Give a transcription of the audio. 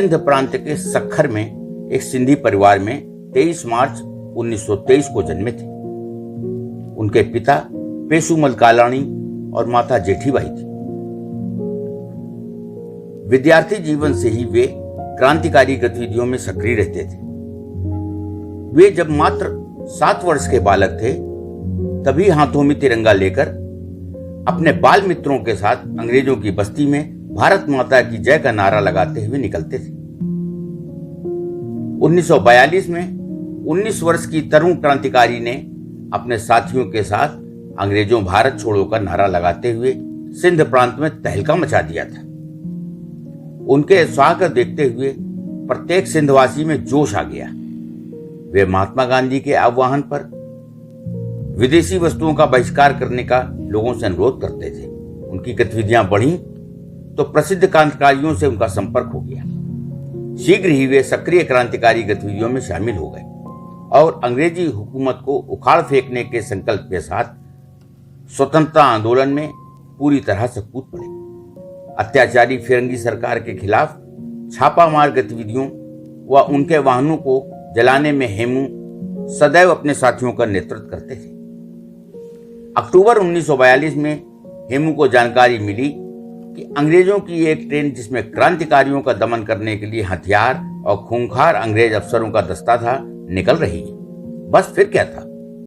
सिंध प्रांत के सक्खर में एक सिंधी परिवार में 23 मार्च 1923 को जन्मे थे। उनके पिता पेशुमल कालाणी और माता जेठीबाई थी। विद्यार्थी जीवन से ही वे क्रांतिकारी गतिविधियों में सक्रिय रहते थे। वे जब मात्र 7 वर्ष के बालक थे तभी हाथों में तिरंगा लेकर अपने बाल मित्रों के साथ अंग्रेजों की बस्ती में भारत माता की जय का नारा लगाते हुए निकलते थे। 1942 में 19 वर्ष की तरुण क्रांतिकारी ने अपने साथियों के साथ अंग्रेजों भारत छोड़ो का नारा लगाते हुए सिंध प्रांत में तहलका मचा दिया था। उनके उत्साह को देखते हुए प्रत्येक सिंधवासी में जोश आ गया। वे महात्मा गांधी के आह्वान पर विदेशी वस्तुओं का बहिष्कार करने का लोगों से अनुरोध करते थे। उनकी गतिविधियां बढ़ी तो प्रसिद्ध क्रांतिकारियों से उनका संपर्क हो गया। शीघ्र ही वे सक्रिय क्रांतिकारी गतिविधियों में शामिल हो गए और अंग्रेजी हुकूमत को उखाड़ फेंकने के संकल्प के साथ स्वतंत्रता आंदोलन में पूरी तरह से कूद पड़े। अत्याचारी फिरंगी सरकार के खिलाफ छापामार गतिविधियों व उनके वाहनों को जलाने में हेमू सदैव अपने साथियों का नेतृत्व करते थे। अक्टूबर 1942 में हेमू को जानकारी मिली कि अंग्रेजों की एक ट्रेन जिसमें क्रांतिकारियों का दमन करने के लिए हथियार और खूंखार अंग्रेज अफसरों का दस्ता था निकल रही है। बस फिर क्या था,